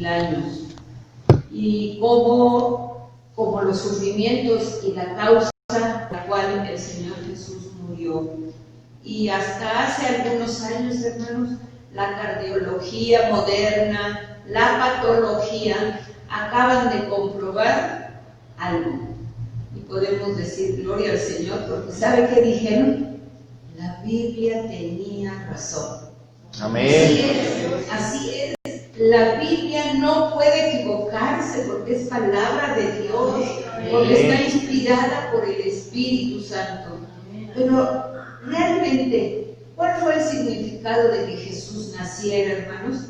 años. Y como los sufrimientos y la causa por la cual el Señor Jesús murió. Y hasta hace algunos años, hermanos, la cardiología moderna, la patología, acaban de comprobar algo. Y podemos decir gloria al Señor, porque ¿sabe qué dijeron? La Biblia tenía razón. Amén. Así es. La Biblia no puede equivocarse porque es palabra de Dios, porque está inspirada por el Espíritu Santo. Pero realmente, ¿cuál fue el significado de que Jesús naciera, hermanos?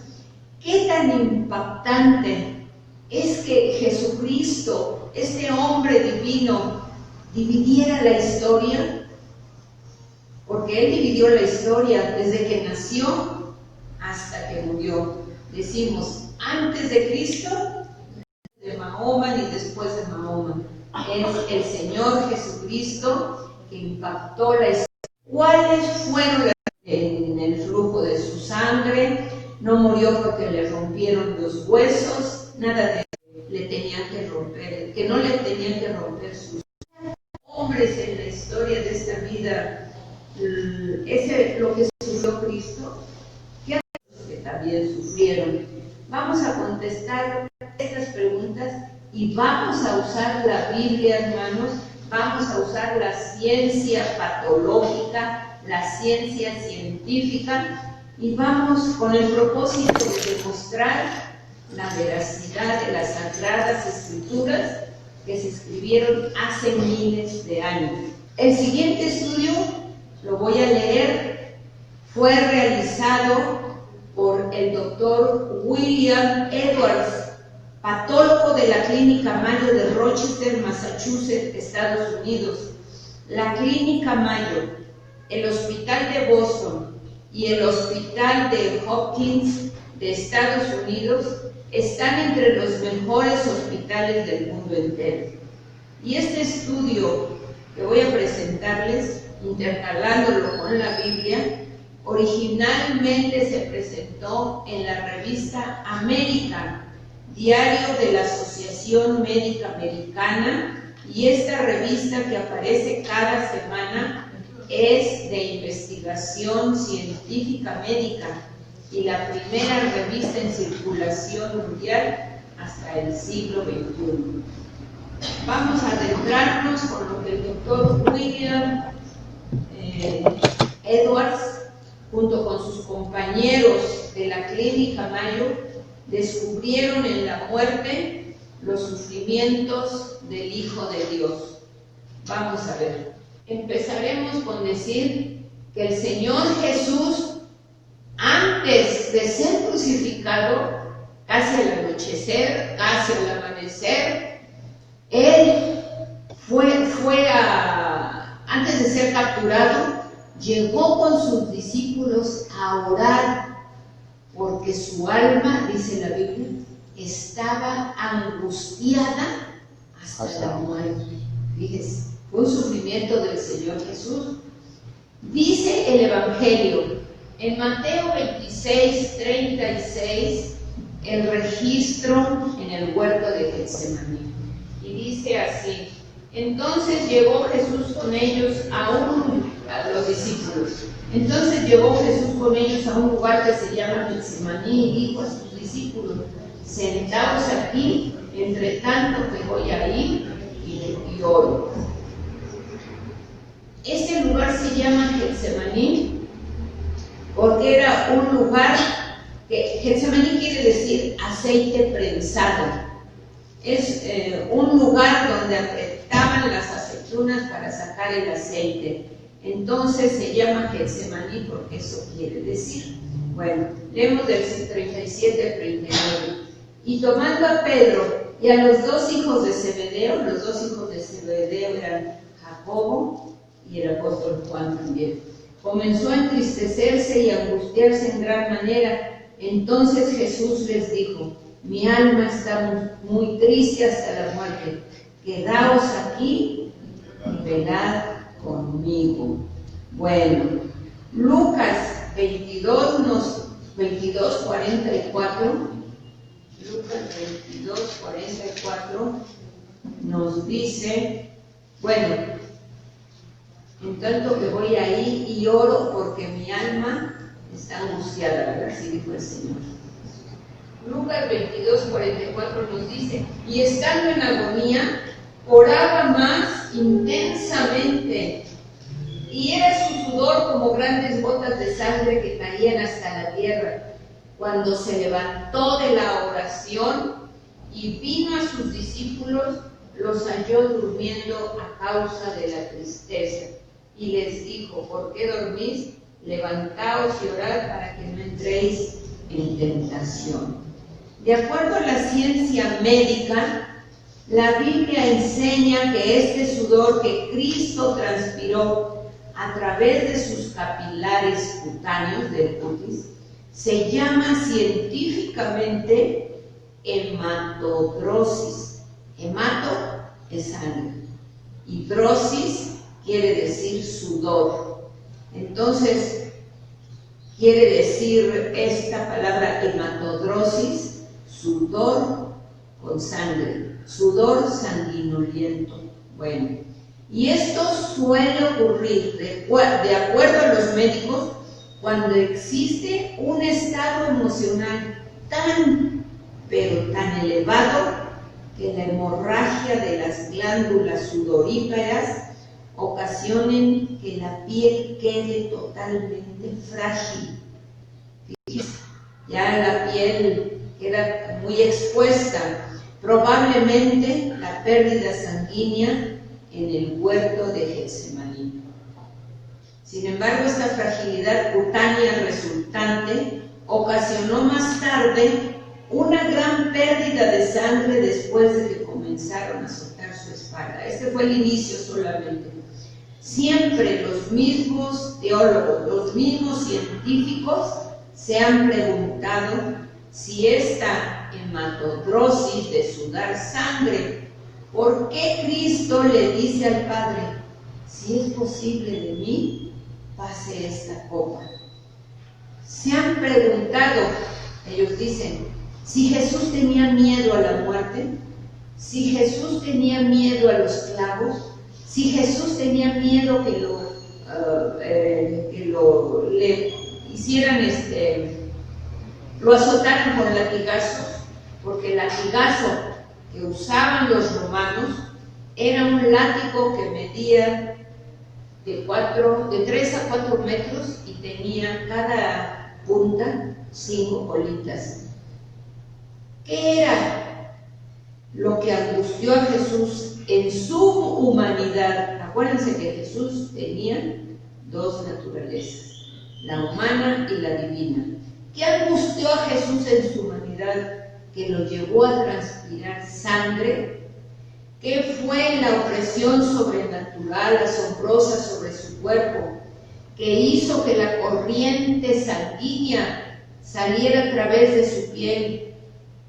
¿Qué tan impactante es que Jesucristo, este hombre divino, dividiera la historia? Porque Él dividió la historia desde que nació hasta que murió. Decimos, antes de Cristo, de Mahoma y después de Mahoma. Es el Señor Jesucristo que impactó la historia. ¿Cuáles fueron en el flujo de su sangre? No murió porque le rompieron los huesos, nada de eso le tenían que romper, que no le tenían que romper sus hombres en la historia de esta vida. Ese lo que sufrió Cristo, que también sufrieron. Vamos a contestar estas preguntas y vamos a usar la Biblia, hermanos, vamos a usar la ciencia patológica, la ciencia científica, y vamos con el propósito de demostrar la veracidad de las Sagradas Escrituras que se escribieron hace miles de años. El siguiente estudio, lo voy a leer, fue realizado por el doctor William Edwards, patólogo de la Clínica Mayo de Rochester, Massachusetts, Estados Unidos. La Clínica Mayo, el Hospital de Boston y el Hospital de Hopkins de Estados Unidos están entre los mejores hospitales del mundo entero. Y este estudio que voy a presentarles, intercalándolo con la Biblia, originalmente se presentó en la revista American, diario de la Asociación Médica Americana, y esta revista que aparece cada semana es de investigación científica médica y la primera revista en circulación mundial hasta el siglo XXI. Vamos a adentrarnos con lo que el doctor William Edwards, junto con sus compañeros de la Clínica Mayo, descubrieron en la muerte los sufrimientos del Hijo de Dios. Vamos a ver. Empezaremos con decir que el Señor Jesús, antes de ser crucificado, casi al anochecer, casi al amanecer, Él antes de ser capturado, llegó con sus discípulos a orar, porque su alma, dice la Biblia, estaba angustiada hasta la muerte. Fíjese, fue un sufrimiento del Señor Jesús. Dice el Evangelio, en Mateo 26, 36, el registro en el huerto de Getsemaní. Y dice así: entonces llegó Jesús con ellos a los discípulos. Entonces llevó Jesús con ellos a un lugar que se llama Getsemaní y dijo a sus discípulos: sentaos aquí, entre tanto que voy a ir y oro. Este lugar se llama Getsemaní porque era un lugar que Getsemaní quiere decir aceite prensado. Es un lugar donde apretaban las aceitunas para sacar el aceite. Entonces se llama Getsemaní porque eso quiere decir. Bueno, leemos del 37 al 39. Y tomando a Pedro y a los dos hijos de Zebedeo, los dos hijos de Zebedeo eran Jacobo y el apóstol Juan también, comenzó a entristecerse y a angustiarse en gran manera. Entonces Jesús les dijo: mi alma está muy triste hasta la muerte, quedaos aquí y velad conmigo. Bueno, Lucas 22, 44, Lucas 22, 44 nos dice, bueno, en tanto que voy ahí y oro porque mi alma está angustiada, ¿verdad? Así dijo el Señor. Lucas 22, 44 nos dice, y estando en agonía, oraba más intensamente, y era su sudor como grandes gotas de sangre que caían hasta la tierra. Cuando se levantó de la oración y vino a sus discípulos, los halló durmiendo a causa de la tristeza. Y les dijo, ¿por qué dormís? Levantaos y orad para que no entréis en tentación. De acuerdo a la ciencia médica, la Biblia enseña que este sudor que Cristo transpiró a través de sus capilares cutáneos del cutis se llama científicamente hematodrosis. Hemato es sangre y drosis quiere decir sudor. Entonces, quiere decir esta palabra hematodrosis, sudor con sangre, sudor sanguinoliento. Bueno, y esto suele ocurrir, de acuerdo a los médicos, cuando existe un estado emocional pero tan elevado que la hemorragia de las glándulas sudoríparas ocasionen que la piel quede totalmente frágil. Fíjense, ya la piel queda muy expuesta, probablemente la pérdida sanguínea en el huerto de Getsemaní. Sin embargo, esta fragilidad cutánea resultante ocasionó más tarde una gran pérdida de sangre después de que comenzaron a soltar su espalda. Este fue el inicio solamente. Siempre los mismos teólogos, los mismos científicos se han preguntado si esta hematodrosis de sudar sangre, ¿por qué Cristo le dice al Padre, si es posible de mí, pase esta copa? Se han preguntado, ellos dicen, si Jesús tenía miedo a la muerte, si Jesús tenía miedo a los clavos, si Jesús tenía miedo que le hicieran lo azotaran con latigazos, porque el latigazo que usaban los romanos era un látigo que medía de 3 a 4 metros y tenía cada punta 5 colitas. ¿Qué era lo que angustió a Jesús en su humanidad? Acuérdense que Jesús tenía dos naturalezas, la humana y la divina. ¿Qué angustió a Jesús en su humanidad que lo llevó a transpirar sangre? ¿Qué fue la opresión sobrenatural, asombrosa sobre su cuerpo, que hizo que la corriente sanguínea saliera a través de su piel?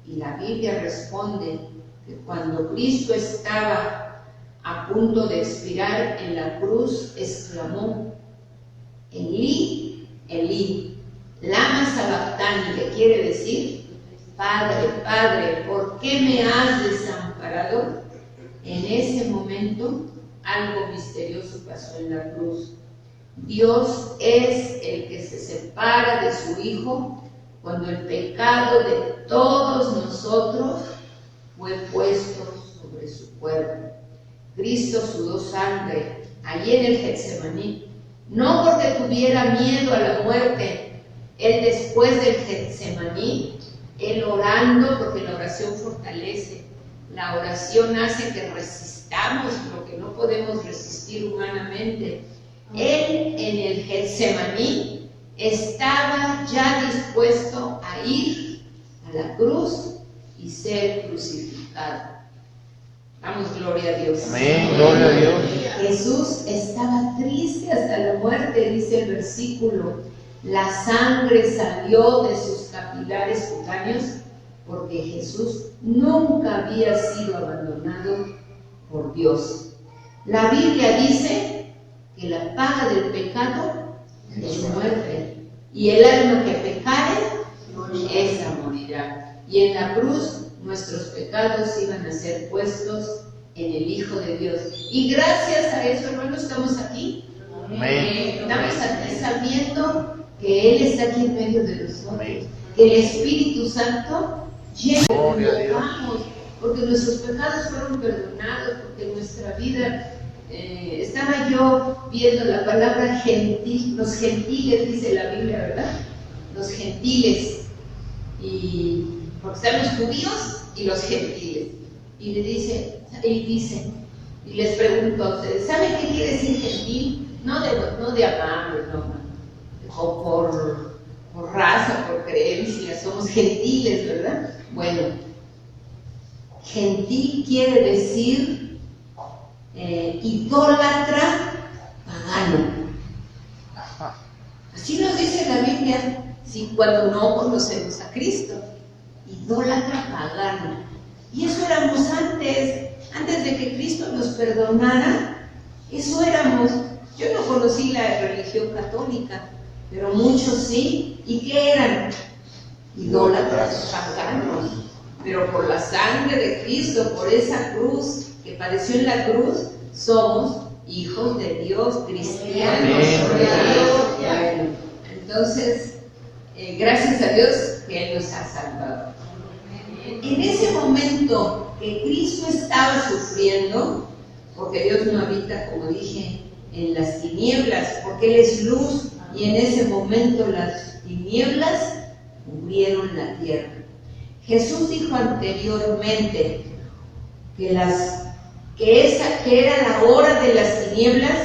Y la Biblia responde que cuando Cristo estaba a punto de expirar en la cruz, exclamó, Elí, Elí, lama sabactani, que quiere decir, Padre, Padre, ¿por qué me has desamparado? En ese momento, algo misterioso pasó en la cruz. Dios es el que se separa de su Hijo cuando el pecado de todos nosotros fue puesto sobre su cuerpo. Cristo sudó sangre allí en el Getsemaní, no porque tuviera miedo a la muerte. Él después del Getsemaní, él orando, porque la oración fortalece, la oración hace que resistamos lo que no podemos resistir humanamente. Él en el Getsemaní estaba ya dispuesto a ir a la cruz y ser crucificado. Damos gloria a Dios. Amén, gloria a Dios. Jesús estaba triste hasta la muerte, dice el versículo. La sangre salió de sus capilares cutáneos porque Jesús nunca había sido abandonado por Dios. La Biblia dice que la paga del pecado es muerte, y el alma que pecare, esa morirá. y en la cruz nuestros pecados iban a ser puestos en el Hijo de Dios. Y gracias a eso, hermanos, estamos aquí. Estamos aquí sabiendo que Él está aquí en medio de nosotros. Que el Espíritu Santo lleva, porque nuestros pecados fueron perdonados, porque nuestra vida... estaba yo viendo la palabra gentil, los gentiles, dice la Biblia, ¿verdad? Los gentiles, y porque están los judíos y los gentiles. Y les pregunto a ustedes, ¿saben qué quiere decir gentil? No de amable, no, o por raza, por creencia, somos gentiles, ¿verdad? Bueno, gentil quiere decir idólatra pagano. Así nos dice la Biblia, si cuando no conocemos a Cristo, idólatra pagano. Y eso éramos antes de que Cristo nos perdonara, eso éramos. Yo no conocí la religión católica, pero muchos sí. ¿Y qué eran? Idólatras paganos. Pero por la sangre de Cristo, por esa cruz que padeció en la cruz, somos hijos de Dios, cristianos. Bueno, entonces, gracias a Dios que Él nos ha salvado. En ese momento que Cristo estaba sufriendo, porque Dios no habita, como dije, en las tinieblas, porque Él es luz, y en ese momento las tinieblas cubrieron la tierra. Jesús dijo anteriormente que era la hora de las tinieblas,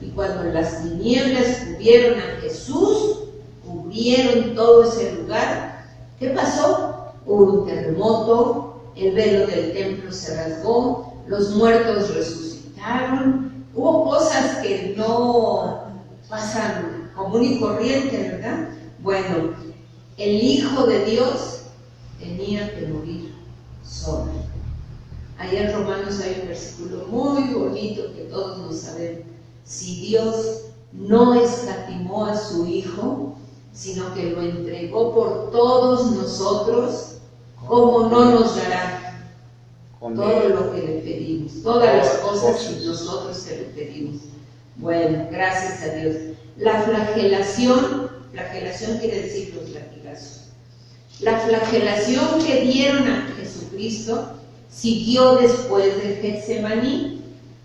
y cuando las tinieblas cubrieron a Jesús, cubrieron todo ese lugar. ¿Qué pasó? Hubo un terremoto, el velo del templo se rasgó, los muertos resucitaron, hubo cosas que no pasan común y corriente, ¿verdad? Bueno, el Hijo de Dios tenía que morir solo. Allá en Romanos hay un versículo muy bonito que todos nos sabemos. Si Dios no escatimó a su Hijo, sino que lo entregó por todos nosotros, ¿cómo no nos dará todo lo que le pedimos? Todas las cosas que nosotros se le pedimos. Bueno, gracias a Dios. La flagelación quiere decir los latigazos. La flagelación que dieron a Jesucristo siguió después de Getsemaní,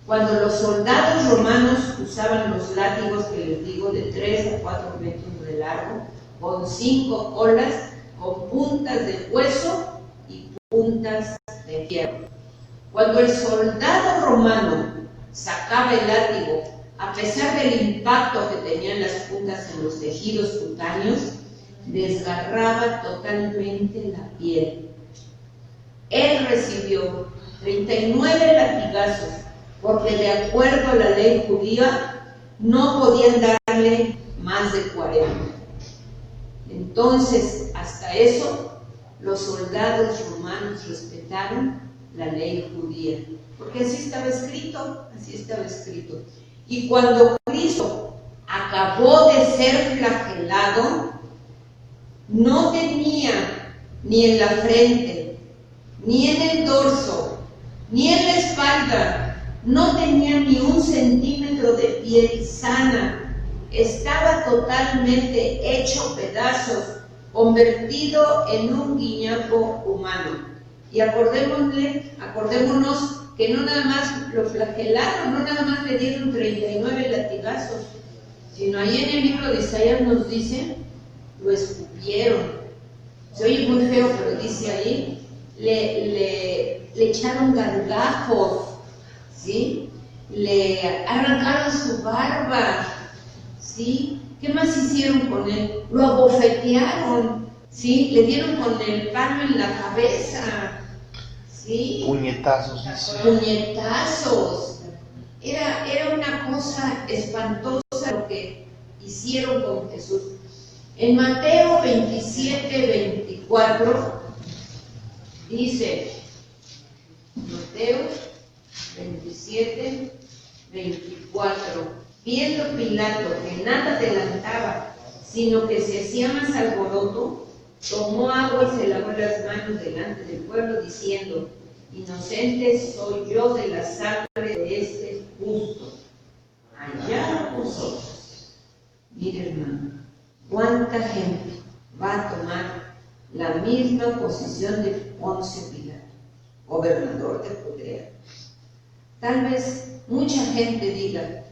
cuando los soldados romanos usaban los látigos que les digo de 3 a 4 metros de largo, con 5 colas, con puntas de hueso y puntas de hierro. Cuando el soldado romano sacaba el látigo, a pesar del impacto que tenían las puntas en los tejidos cutáneos, desgarraba totalmente la piel. Él recibió 39 latigazos, porque de acuerdo a la ley judía no podían darle más de 40. Entonces, hasta eso, los soldados romanos respetaron la ley judía, porque así estaba escrito. Y cuando Cristo acabó de ser flagelado, no tenía ni en la frente, ni en el dorso, ni en la espalda, no tenía ni 1 centímetro de piel sana. Estaba totalmente hecho pedazos, convertido en un guiñapo humano. Y acordémonos que no nada más lo flagelaron, no nada más le dieron 39 latigazos, sino ahí en el libro de Isaías nos dice, lo escupieron. Se oye muy feo, pero dice ahí, le echaron gargajos, ¿sí? Le arrancaron su barba, ¿sí? ¿Qué más hicieron con él? Lo abofetearon, ¿sí? Le dieron con el palo en la cabeza, ¿sí? Puñetazos, dice. Puñetazos. Era una cosa espantosa lo que hicieron con Jesús. En Mateo 27-24 dice, Mateo 27-24, viendo Pilato que nada adelantaba, sino que se hacía más alboroto, tomó agua y se lavó las manos delante del pueblo, diciendo: inocente soy yo de la sangre de este justo. Allá vosotros. Mire, hermano, cuánta gente va a tomar la misma posición de Poncio Pilato, gobernador de Judea. Tal vez mucha gente diga: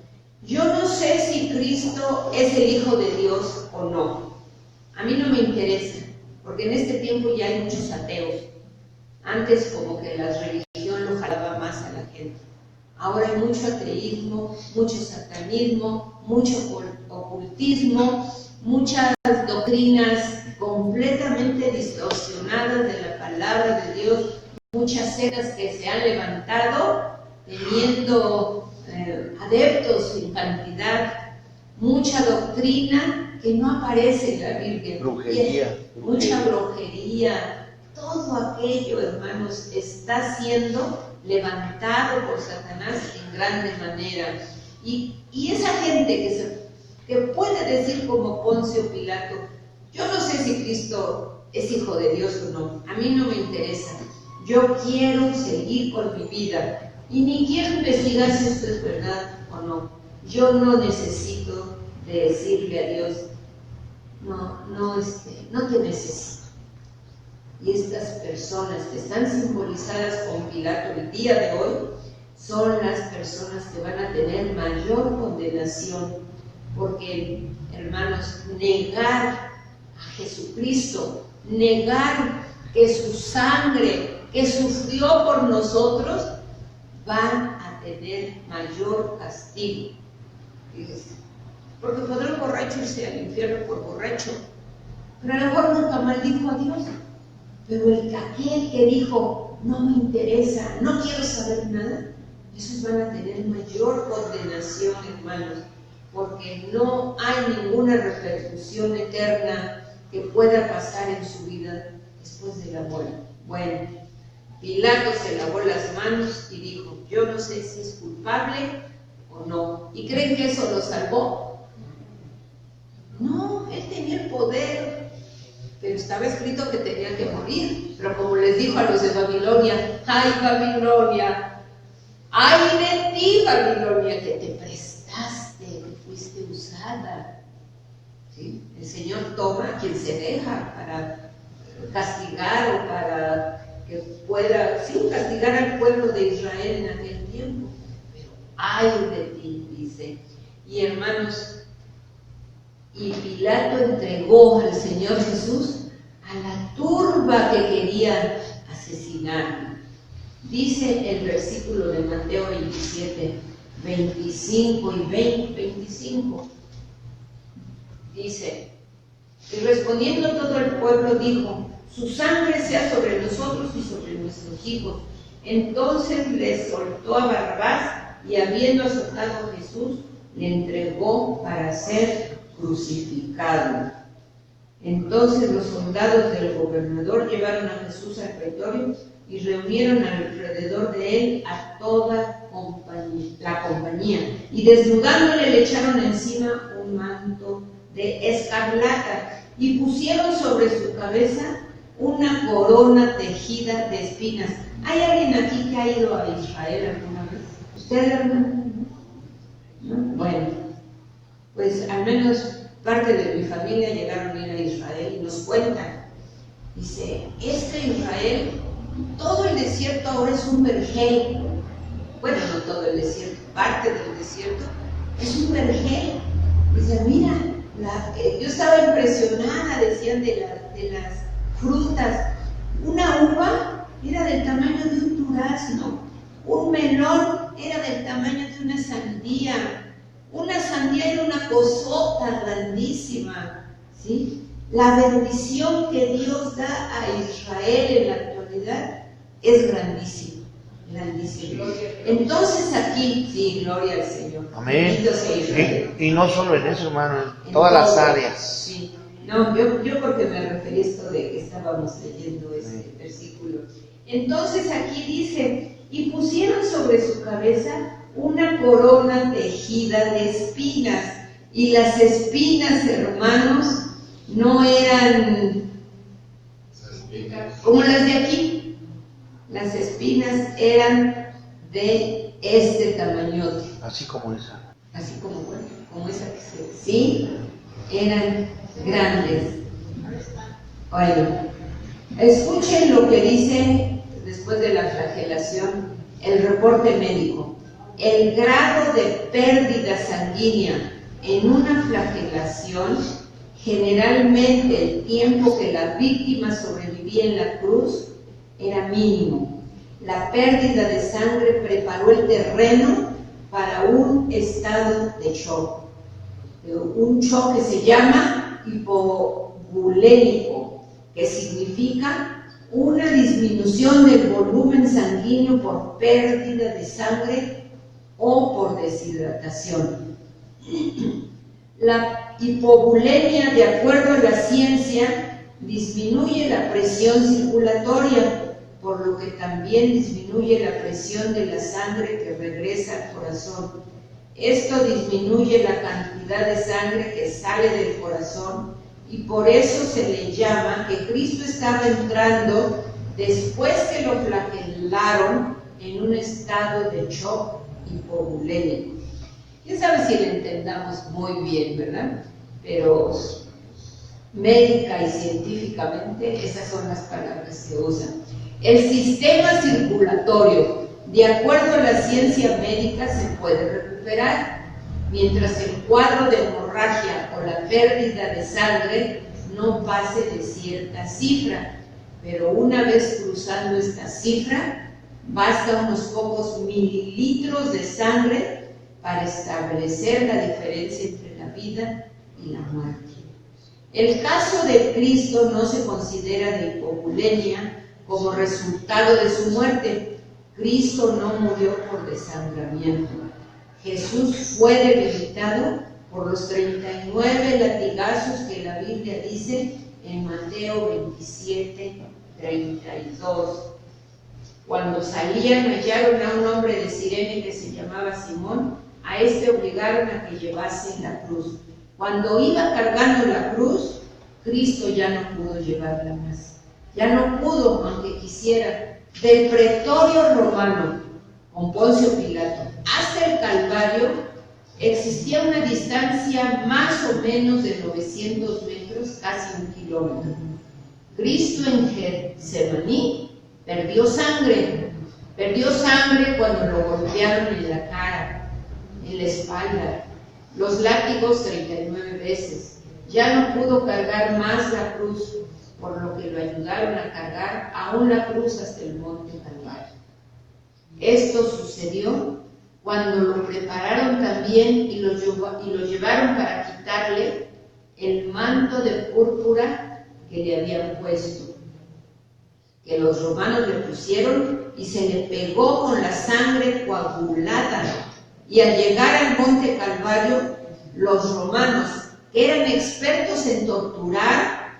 yo no sé si Cristo es el Hijo de Dios o no. A mí no me interesa, porque en este tiempo ya hay muchos ateos. Antes como que la religión lo jalaba más a la gente. Ahora hay mucho ateísmo, mucho satanismo, mucho ocultismo, muchas doctrinas completamente distorsionadas de la palabra de Dios, muchas sectas que se han levantado teniendo adeptos en cantidad, mucha doctrina que no aparece en la Biblia. Brujería. Mucha brujería. Todo aquello, hermanos, está siendo levantado por Satanás en grande manera. Y esa gente que puede decir como Poncio Pilato: yo no sé si Cristo es Hijo de Dios o no, a mí no me interesa, yo quiero seguir con mi vida y ni quiero investigar si esto es verdad o no. Yo no necesito de decirle a Dios: no te necesito. Y estas personas que están simbolizadas con Pilato el día de hoy son las personas que van a tener mayor condenación, porque, hermanos, negar a Jesucristo, negar que su sangre que sufrió por nosotros va a tener mayor castigo. Fíjese, porque podrá un borracho irse al infierno por borracho, pero a lo mejor nunca maldijo a Dios. Pero aquel que dijo: no me interesa, no quiero saber nada, esos van a tener mayor condenación, hermanos, porque no hay ninguna repercusión eterna que pueda pasar en su vida después de la muerte. Bueno, Pilato se lavó las manos y dijo: yo no sé si es culpable o no. ¿Y creen que eso lo salvó? No, él tenía el poder, pero estaba escrito que tenía que morir. Pero como les dijo a los de Babilonia: ¡ay, Babilonia! ¡Ay de ti, Babilonia, que te prestaste, que fuiste usada! ¿Sí? El Señor toma a quien se deja para castigar o para que pueda, castigar al pueblo de Israel en aquel tiempo. Pero ¡ay de ti!, dice. Y hermanos, y Pilato entregó al Señor Jesús a la turba que quería asesinarlo. Dice el versículo de Mateo 27, 25 y 25. Dice: y respondiendo todo el pueblo dijo: su sangre sea sobre nosotros y sobre nuestros hijos. Entonces les soltó a Barrabás, y habiendo azotado a Jesús, le entregó para ser crucificado. Entonces los soldados del gobernador llevaron a Jesús al pretorio y reunieron alrededor de él a toda la compañía, y desnudándole le echaron encima un manto de escarlata y pusieron sobre su cabeza una corona tejida de espinas. ¿Hay alguien aquí que ha ido a Israel alguna vez? ¿Usted, hermano? ¿No? Bueno, pues al menos parte de mi familia llegaron a ir a Israel y nos cuentan. Dice: Israel, todo el desierto ahora es un vergel. Bueno, no todo el desierto, parte del desierto es un vergel. Dice: mira, yo estaba impresionada, decían, de las frutas. Una uva era del tamaño de un durazno, un melón era del tamaño de una sandía era una cosota grandísima, ¿sí? La bendición que Dios da a Israel en la actualidad es grandísima, grandísima. Entonces aquí, sí, gloria al Señor. Amén. Y no solo en eso, hermano, en todas las áreas. Sí. No, yo porque me referí a esto de que estábamos leyendo ese versículo. Entonces aquí dice: y pusieron sobre su cabeza una corona tejida de espinas. Y las espinas, hermanos, no eran como las de aquí. Las espinas eran de este tamañote. Así como esa. Así como, bueno, como esa que se... Sí, eran grandes. Bueno, escuchen lo que dice después de la flagelación el reporte médico. El grado de pérdida sanguínea en una flagelación, generalmente el tiempo que la víctima sobrevivía en la cruz era mínimo. La pérdida de sangre preparó el terreno para un estado de shock. Un shock que se llama hipovolémico, que significa una disminución del volumen sanguíneo por pérdida de sangre o por deshidratación. La hipovolemia, de acuerdo a la ciencia, disminuye la presión circulatoria, por lo que también disminuye la presión de la sangre que regresa al corazón. Esto disminuye la cantidad de sangre que sale del corazón y por eso se le llama que Cristo estaba entrando después que lo flagelaron en un estado de shock hipovolémico. Quién sabe si lo entendamos muy bien, ¿verdad? Pero médica y científicamente esas son las palabras que se usan. El sistema circulatorio, de acuerdo a la ciencia médica, se puede recuperar, mientras el cuadro de hemorragia o la pérdida de sangre no pase de cierta cifra, pero una vez cruzando esta cifra, basta unos pocos mililitros de sangre para establecer la diferencia entre la vida y la muerte. El caso de Cristo no se considera de hipovolemia como resultado de su muerte. Cristo no murió por desangramiento. Jesús fue debilitado por los 39 latigazos que la Biblia dice en Mateo 27, 32. Cuando salían, hallaron a un hombre de Cirene que se llamaba Simón. A este obligaron a que llevase la cruz. Cuando iba cargando la cruz, Cristo ya no pudo llevarla más. Ya no pudo, aunque quisiera. Del pretorio romano, con Poncio Pilato, hasta el Calvario, existía una distancia más o menos de 900 metros, casi 1 kilómetro. Cristo en Getsemaní perdió sangre cuando lo golpearon en la cara, en la espalda, los látigos 39 veces. Ya no pudo cargar más la cruz, por lo que lo ayudaron a cargar aún la cruz hasta el monte Calvario. Esto sucedió cuando lo prepararon también y lo llevaron para quitarle el manto de púrpura que le habían puesto, que los romanos le pusieron, y se le pegó con la sangre coagulada. Y al llegar al monte Calvario, los romanos, que eran expertos en torturar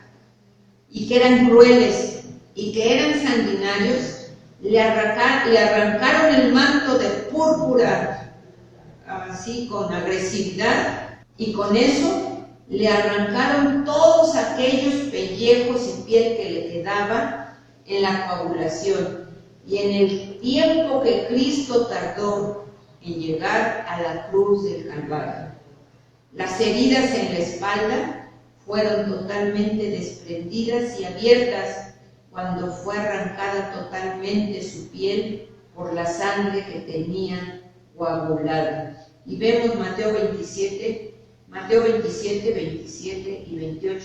y que eran crueles y que eran sanguinarios, le arrancaron el manto de púrpura así con agresividad, y con eso le arrancaron todos aquellos pellejos y piel que le quedaba en la coagulación. Y en el tiempo que Cristo tardó en llegar a la cruz del Calvario, las heridas en la espalda fueron totalmente desprendidas y abiertas cuando fue arrancada totalmente su piel por la sangre que tenía coagulada. Y vemos Mateo 27, 27 y 28.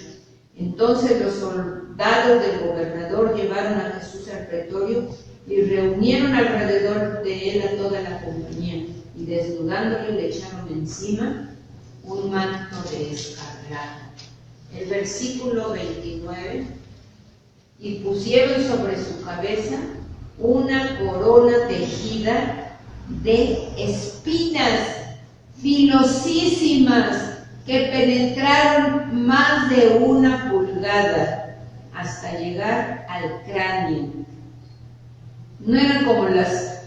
Entonces los soldados del gobernador llevaron a Jesús al pretorio y reunieron alrededor de él a toda la compañía, y desnudándole le echaron encima un manto de escarlata. El versículo 29, y pusieron sobre su cabeza una corona tejida de espinas filosísimas que penetraron más de 1 pulgada hasta llegar al cráneo. No eran como las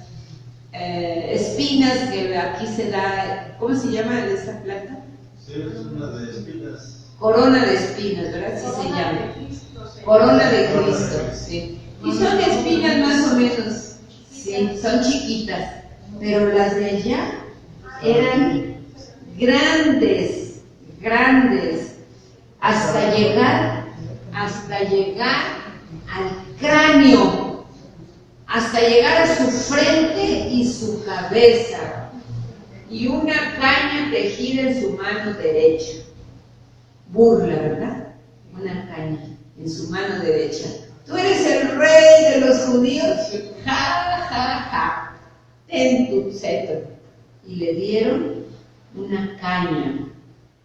espinas que aquí se da. ¿Cómo se llama esta planta? Sí, es una de espinas. Corona de espinas, ¿verdad? Sí se llama. Corona de Cristo, sí. Y son espinas más o menos, sí, son chiquitas, pero las de allá eran grandes, grandes, hasta llegar al cráneo, hasta llegar a su frente y su cabeza, y una caña tejida en su mano derecha. Burla, ¿verdad? Una caña en su mano derecha. Tú eres el rey de los judíos. Ja, ja, ja. Ten tu cetro. Y le dieron una caña.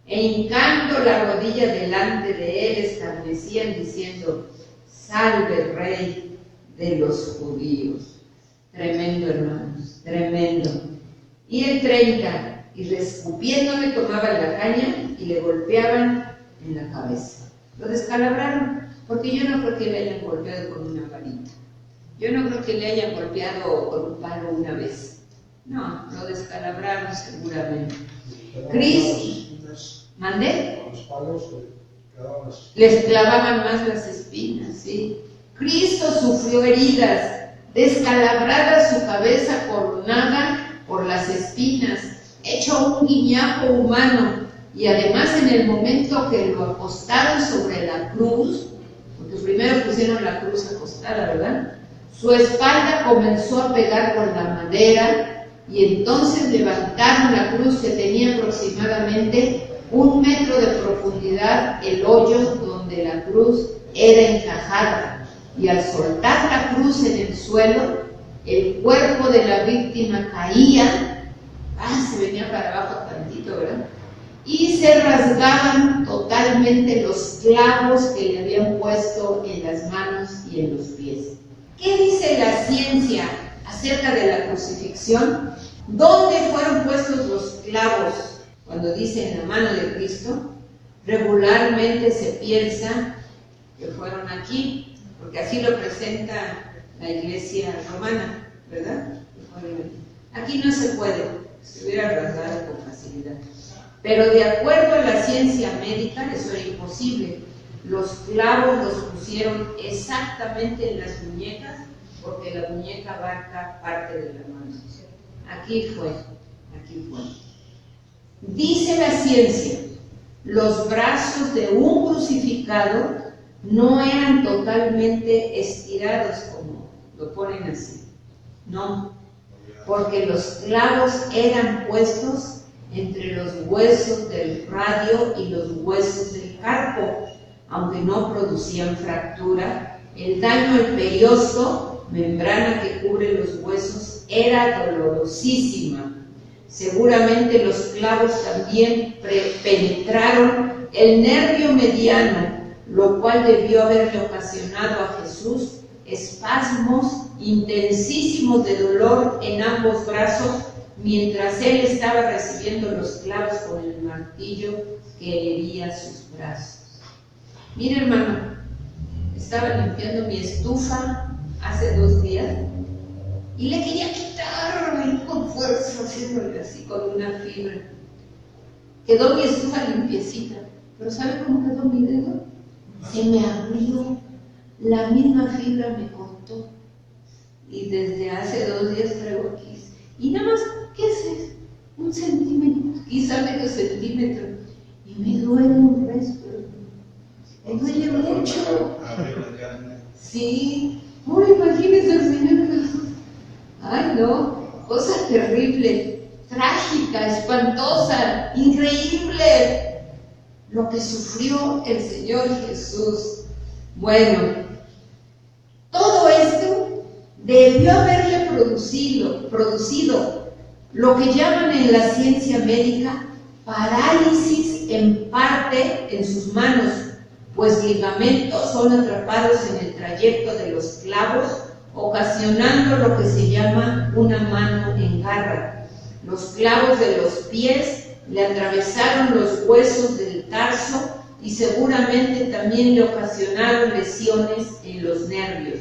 E hincando la rodilla delante de él, escarnecían diciendo: salve, rey de los judíos. Tremendo, hermanos, tremendo. Y el 30, y escupiéndole tomaban la caña y le golpeaban en la cabeza. Lo descalabraron, porque yo no creo que le hayan golpeado con una varita. Yo no creo que le hayan golpeado con un palo una vez. No, lo descalabraron seguramente. Cristo, ¿mandé? Con los palos les clavaban más las espinas, ¿sí? Cristo sufrió heridas, descalabrada su cabeza coronada por las espinas, hecho un guiñapo humano, y además en el momento que lo acostaron sobre la cruz, porque primero pusieron la cruz acostada, ¿verdad? Su espalda comenzó a pegar con la madera, y entonces levantaron la cruz que tenía aproximadamente 1 metro de profundidad, el hoyo donde la cruz era encajada, y al soltar la cruz en el suelo, el cuerpo de la víctima caía, se venía para abajo tantito, ¿verdad? Y se rasgaban totalmente los clavos que le habían puesto en las manos y en los pies. ¿Qué dice la ciencia acerca de la crucifixión? ¿Dónde fueron puestos los clavos? Cuando dice en la mano de Cristo, regularmente se piensa que fueron aquí, porque así lo presenta la iglesia romana, ¿verdad? Aquí no se puede, se hubiera rasgado con facilidad. Pero de acuerdo a la ciencia médica, eso era imposible. Los clavos los pusieron exactamente en las muñecas, porque la muñeca abarca parte de la mano. Aquí fue. Dice la ciencia, los brazos de un crucificado no eran totalmente estirados como lo ponen así, no, porque los clavos eran puestos entre los huesos del radio y los huesos del carpo, aunque no producían fractura. El daño al periosto, membrana que cubre los huesos, era dolorosísima. Seguramente los clavos también penetraron el nervio mediano, lo cual debió haberle ocasionado a Jesús espasmos intensísimos de dolor en ambos brazos, mientras él estaba recibiendo los clavos con el martillo que hería sus brazos. Mira, hermano, estaba limpiando mi estufa hace 2 días y le quería quitar con fuerza, haciéndole así con una fibra. Quedó mi estufa limpiecita, pero ¿sabe cómo quedó mi dedo? Se me abrió, la misma fibra me cortó. Y desde hace 2 días traigo aquí. Y nada más, ¿qué es eso? 1 centímetro, quizá medio centímetro. Y me duele un resto. Me duele mucho. Sí. Imagínense el Señor Jesús. Ay, no, cosa terrible, trágica, espantosa, increíble, lo que sufrió el Señor Jesús. Bueno, todo esto debió haberle producido lo que llaman en la ciencia médica parálisis en parte en sus manos, pues ligamentos son atrapados en el trayecto de los clavos, ocasionando lo que se llama una mano en garra. Los clavos de los pies le atravesaron los huesos del tarso y seguramente también le ocasionaron lesiones en los nervios.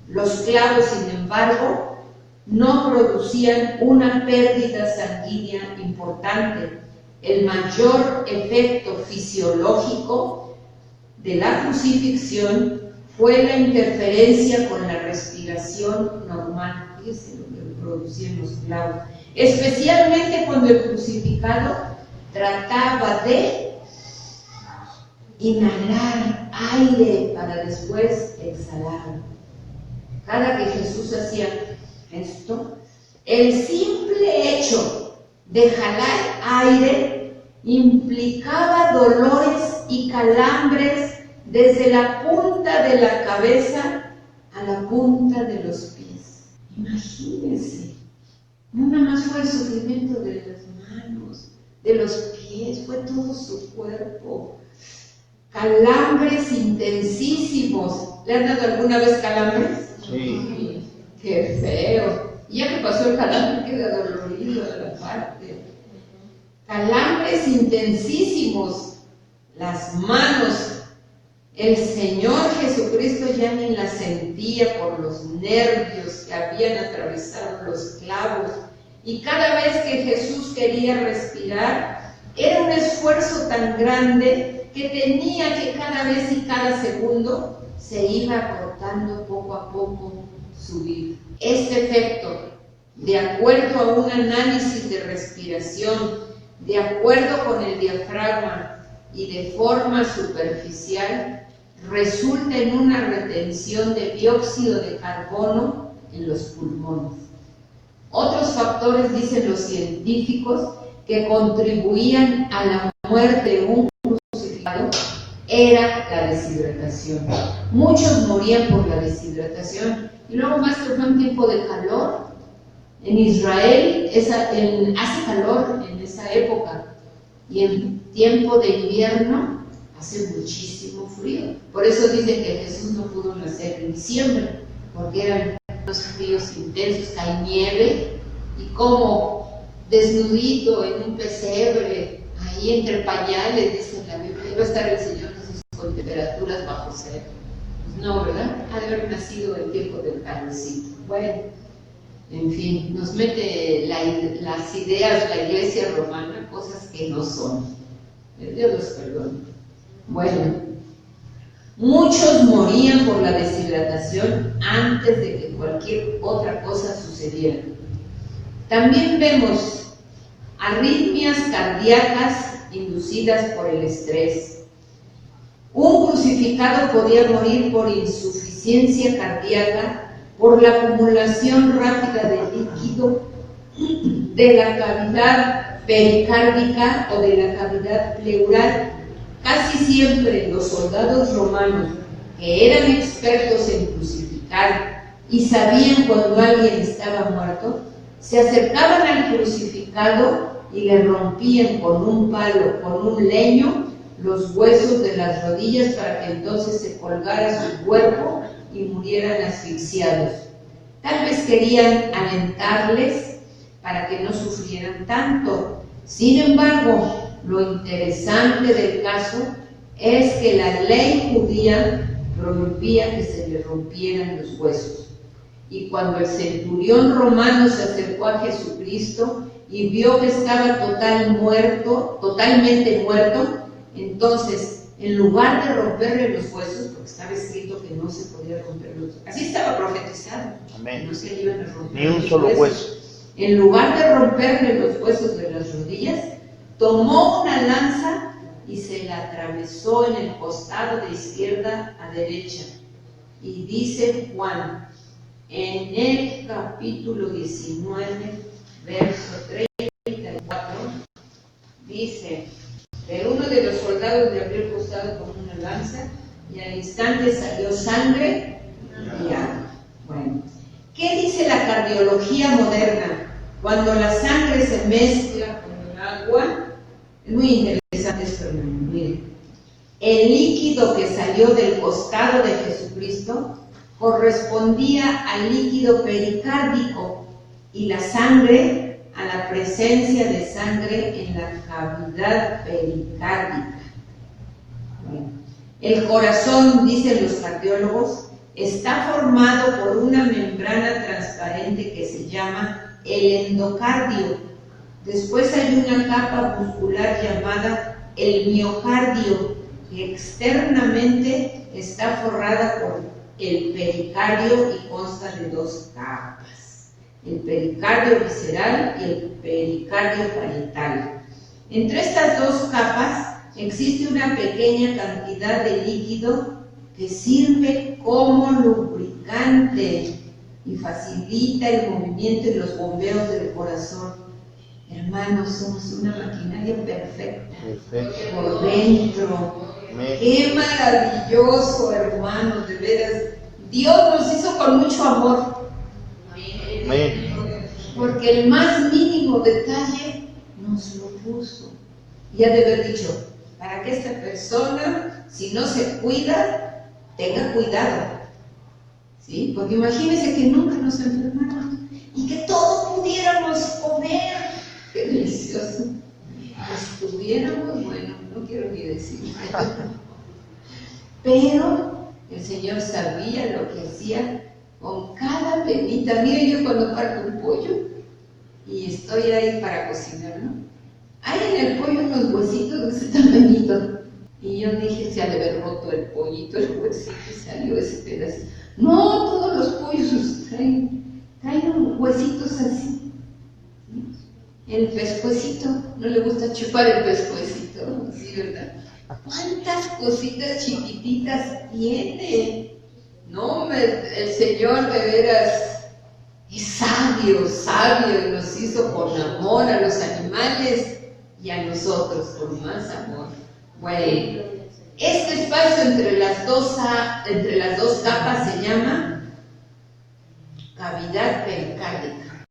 Los clavos, sin embargo, no producían una pérdida sanguínea importante. El mayor efecto fisiológico de la crucifixión fue la interferencia con la respiración normal. Fíjense lo que producían los clavos. Especialmente cuando el crucificado trataba de inhalar aire para después exhalar. Cada que Jesús hacía esto, el simple hecho de jalar aire implicaba dolores y calambres desde la punta de la cabeza a la punta de los pies. Imagínense, no nada más fue el sufrimiento de las manos, de los pies, fue todo su cuerpo. Calambres intensísimos. ¿Le han dado alguna vez calambres? Sí. Qué feo. Y ya que pasó el calambre queda dolorido de la parte. Calambres intensísimos. Las manos. El Señor Jesucristo ya ni las sentía por los nervios que habían atravesado los clavos. Y cada vez que Jesús quería respirar, era un esfuerzo tan grande que tenía que cada vez y cada segundo se iba acortando poco a poco su vida. Este efecto, de acuerdo a un análisis de respiración, de acuerdo con el diafragma y de forma superficial, resulta en una retención de dióxido de carbono en los pulmones. Otros factores, dicen los científicos, que contribuían a la muerte de un crucificado era la deshidratación. Muchos morían por la deshidratación. Y luego más que fue un tiempo de calor. En Israel hace calor en esa época. Y en tiempo de invierno hace muchísimo frío. Por eso dicen que Jesús no pudo nacer en diciembre, porque eran unos fríos intensos, cae nieve, y como desnudito en un pesebre, ahí entre pañales, dice la Biblia, iba a estar el Señor Jesús con temperaturas bajo cero. Pues no, ¿verdad? Ha de haber nacido en tiempo del calorcito. Bueno, en fin, nos mete las ideas la Iglesia romana, cosas que no son. Dios los perdone. Bueno, muchos morían por la deshidratación antes de que cualquier otra cosa sucediera. También vemos arritmias cardíacas inducidas por el estrés. Un crucificado podía morir por insuficiencia cardíaca por la acumulación rápida de líquido de la cavidad pericárdica o de la cavidad pleural. Casi siempre los soldados romanos, que eran expertos en crucificar y sabían cuando alguien estaba muerto, se acercaban al crucificado y le rompían con un palo, con un leño, los huesos de las rodillas para que entonces se colgara su cuerpo y murieran asfixiados. Tal vez querían alentarles para que no sufrieran tanto. Sin embargo, lo interesante del caso es que la ley judía prohibía que se le rompieran los huesos. Y cuando el centurión romano se acercó a Jesucristo y vio que estaba totalmente muerto, entonces, en lugar de romperle los huesos, porque estaba escrito que no se podía romper los huesos, así estaba profetizado, Amén. no se iban a romper Ni un solo hueso. En lugar de romperle los huesos de las rodillas, tomó una lanza y se la atravesó en el costado de izquierda a derecha. Y dice Juan, en el capítulo 19, verso 34, dice: pero uno de los soldados le abrió el costado con una lanza y al instante salió sangre y agua. Bueno, ¿qué dice la cardiología moderna? Cuando la sangre se mezcla con el agua, es muy interesante esto, hermano. Miren, el líquido que salió del costado de Jesucristo correspondía al líquido pericárdico y la sangre a la presencia de sangre en la cavidad pericárdica. Bueno, el corazón, dicen los cardiólogos, está formado por una membrana transparente que se llama el endocardio. Después hay una capa muscular llamada el miocardio que externamente está forrada por el pericardio y consta de 2 capas, el pericardio visceral y el pericardio parietal. Entre estas 2 capas existe una pequeña cantidad de líquido que sirve como lubricante y facilita el movimiento y los bombeos del corazón. Hermanos, somos una maquinaria perfecta por dentro. Qué maravilloso, hermanos, de veras. Dios nos hizo con mucho amor. Porque el más mínimo detalle nos lo puso. Y ha de haber dicho, para que esta persona, si no se cuida, tenga cuidado. ¿Sí? Porque imagínense que nunca nos enfermáramos y que todos pudiéramos comer. Qué delicioso. Estuviéramos, bueno, no quiero ni decir. Pero el Señor sabía lo que hacía con cada penita. Mire, yo cuando parto un pollo y estoy ahí para cocinarlo, hay en el pollo unos huesitos de ese tamañito. Y yo dije, se ha de haber roto el pollito, el huesito, y salió ese pedacito. No, todos los pollos traen huesitos así. El pescuecito, no le gusta chupar el pescuecito, ¿sí, verdad? ¿Cuántas cositas chiquititas tiene? No, el Señor de veras es sabio, y nos hizo con amor a los animales y a nosotros con más amor. Bueno, este espacio entre las dos capas se llama cavidad pericárdica.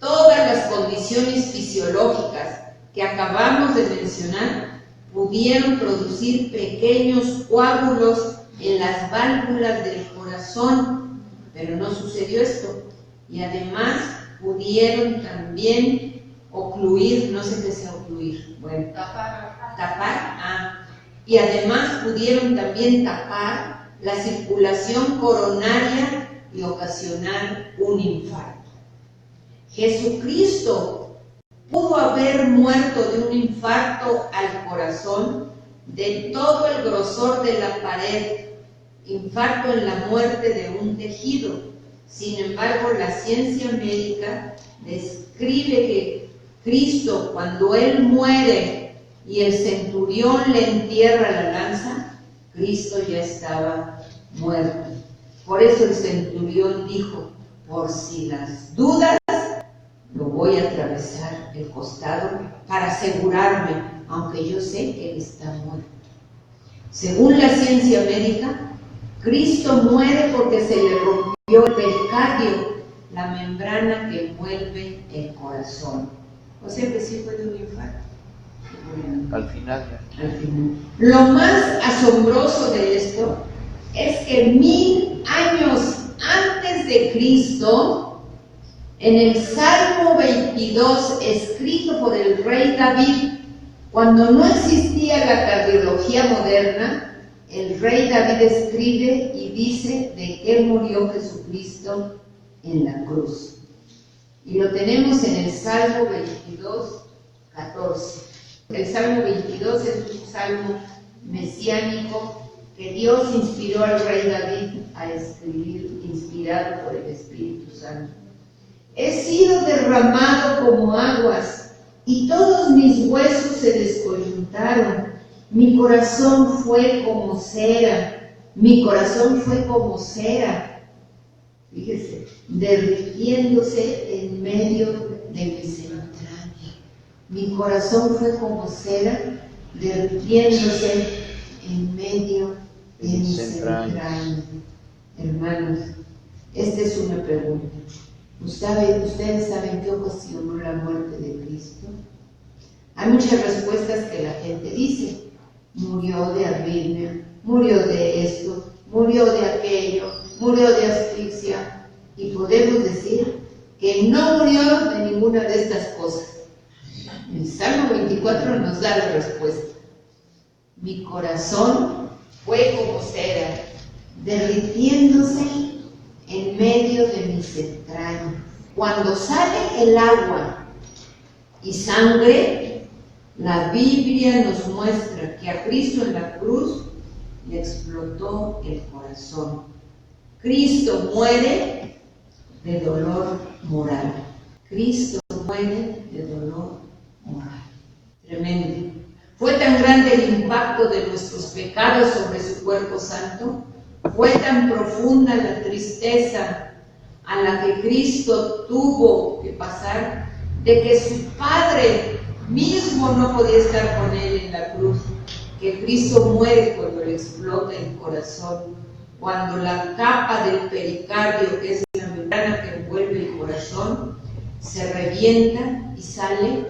Todas las condiciones fisiológicas que acabamos de mencionar pudieron producir pequeños coágulos en las válvulas del corazón, pero no sucedió esto. Y además pudieron también ocluir, no sé qué sea ocluir, bueno, tapar, y además pudieron también tapar la circulación coronaria y ocasionar un infarto. Jesucristo pudo haber muerto de un infarto al corazón de todo el grosor de la pared, infarto en la muerte de un tejido. Sin embargo, la ciencia médica describe que Cristo, cuando Él muere y el centurión le entierra la lanza, Cristo ya estaba muerto. Por eso el centurión dijo, por si las dudas, lo voy a atravesar el costado para asegurarme, aunque yo sé que Él está muerto. Según la ciencia médica, Cristo muere porque se le rompió el pericardio, la membrana que envuelve el corazón. O sea que sí fue de un infarto. Al final. Lo más asombroso de esto es que 1000 años antes de Cristo, en el Salmo 22, escrito por el rey David, cuando no existía la cardiología moderna, el rey David escribe y dice de qué murió Jesucristo en la cruz. Y lo tenemos en el Salmo 22, 14. El Salmo 22 es un salmo mesiánico que Dios inspiró al rey David a escribir, inspirado por el Espíritu Santo. He sido derramado como aguas, y todos mis huesos se descoyuntaron. Mi corazón fue como cera. Fíjese, derritiéndose en medio de mis entrañas. Mi corazón fue como cera, derritiéndose en medio de mis entrañas. Hermanos, esta es una pregunta. ¿Ustedes saben qué ocasionó la muerte de Cristo? Hay muchas respuestas que la gente dice. Murió de arritmia, murió de esto, murió de aquello, murió de asfixia. Y podemos decir que no murió de ninguna de estas cosas. El Salmo 24 nos da la respuesta. Mi corazón fue como cera, derritiéndose en medio de mis entrañas. Cuando sale el agua y sangre, La Biblia nos muestra que a Cristo en la cruz le explotó el corazón. Cristo muere de dolor moral. Cristo muere de dolor moral. Tremendo. Fue tan grande el impacto de nuestros pecados sobre su cuerpo santo, fue tan profunda la tristeza a la que Cristo tuvo que pasar, de que su Padre mismo no podía estar con él en la cruz, que Cristo muere cuando le explota el corazón, cuando la capa del pericardio, que es la membrana que envuelve el corazón, se revienta y sale